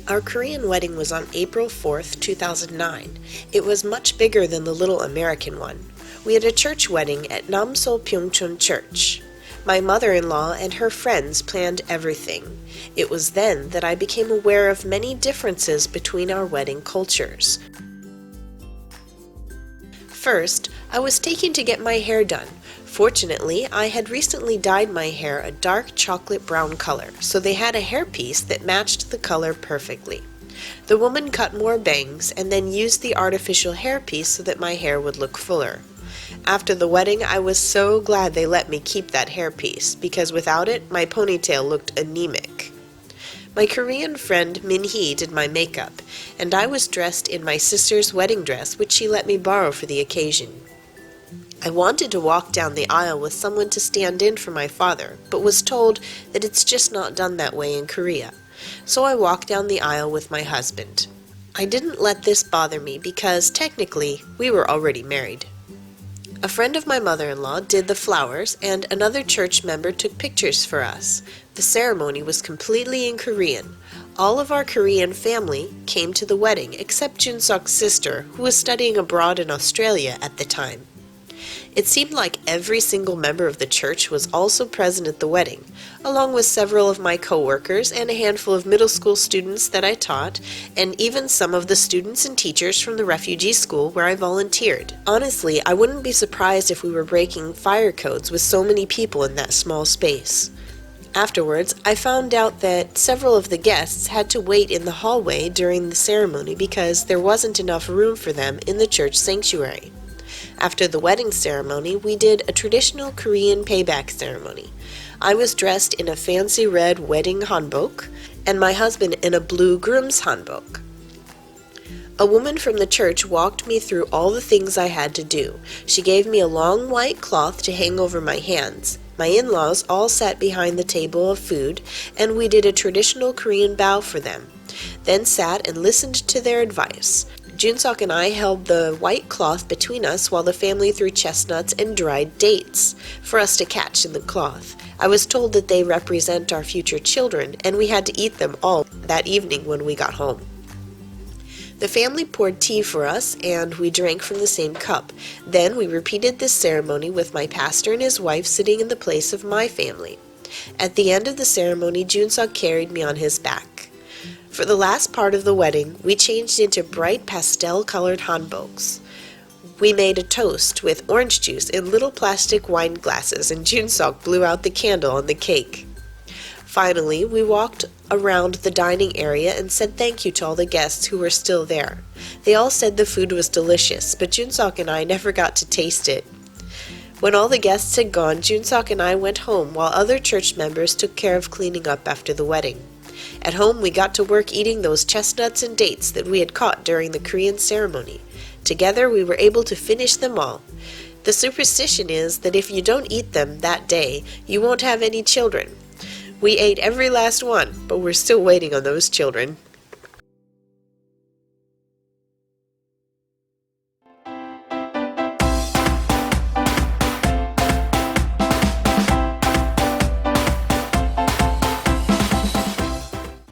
Our Korean wedding was on April 4th, 2009. It was much bigger than the little American one. We had a church wedding at Namso Pyeongchon Church. My mother-in-law and her friends planned everything. It was then that I became aware of many differences between our wedding cultures. First, I was taken to get my hair done. Fortunately, I had recently dyed my hair a dark chocolate brown color, so they had a hairpiece that matched the color perfectly. The woman cut more bangs and then used the artificial hairpiece so that my hair would look fuller. After the wedding, I was so glad they let me keep that hairpiece, because without it, my ponytail looked anemic. My Korean friend Min-hee did my makeup, and I was dressed in my sister's wedding dress, which she let me borrow for the occasion. I wanted to walk down the aisle with someone to stand in for my father, but was told that it's just not done that way in Korea. So I walked down the aisle with my husband. I didn't let this bother me because, technically, we were already married. A friend of my mother-in-law did the flowers, and another church member took pictures for us. The ceremony was completely in Korean. All of our Korean family came to the wedding, except Junseok's sister, who was studying abroad in Australia at the time. It seemed like every single member of the church was also present at the wedding, along with several of my co-workers and a handful of middle school students that I taught, and even some of the students and teachers from the refugee school where I volunteered. Honestly, I wouldn't be surprised if we were breaking fire codes with so many people in that small space. Afterwards, I found out that several of the guests had to wait in the hallway during the ceremony because there wasn't enough room for them in the church sanctuary. After the wedding ceremony, we did a traditional Korean payback ceremony. I was dressed in a fancy red wedding hanbok, and my husband in a blue groom's hanbok. A woman from the church walked me through all the things I had to do. She gave me a long white cloth to hang over my hands. My in-laws all sat behind the table of food, and we did a traditional Korean bow for them, then sat and listened to their advice. Junseok and I held the white cloth between us while the family threw chestnuts and dried dates for us to catch in the cloth. I was told that they represent our future children, and we had to eat them all that evening when we got home. The family poured tea for us, and we drank from the same cup. Then we repeated this ceremony with my pastor and his wife sitting in the place of my family. At the end of the ceremony, Junseok carried me on his back. For the last part of the wedding, we changed into bright pastel-colored hanboks. We made a toast with orange juice in little plastic wine glasses, and Junseok blew out the candle on the cake. Finally, we walked around the dining area and said thank you to all the guests who were still there. They all said the food was delicious, but Junseok and I never got to taste it. When all the guests had gone, Junseok and I went home while other church members took care of cleaning up after the wedding. At home, we got to work eating those chestnuts and dates that we had caught during the Korean ceremony. Together, we were able to finish them all. The superstition is that if you don't eat them that day, you won't have any children. We ate every last one, but we're still waiting on those children.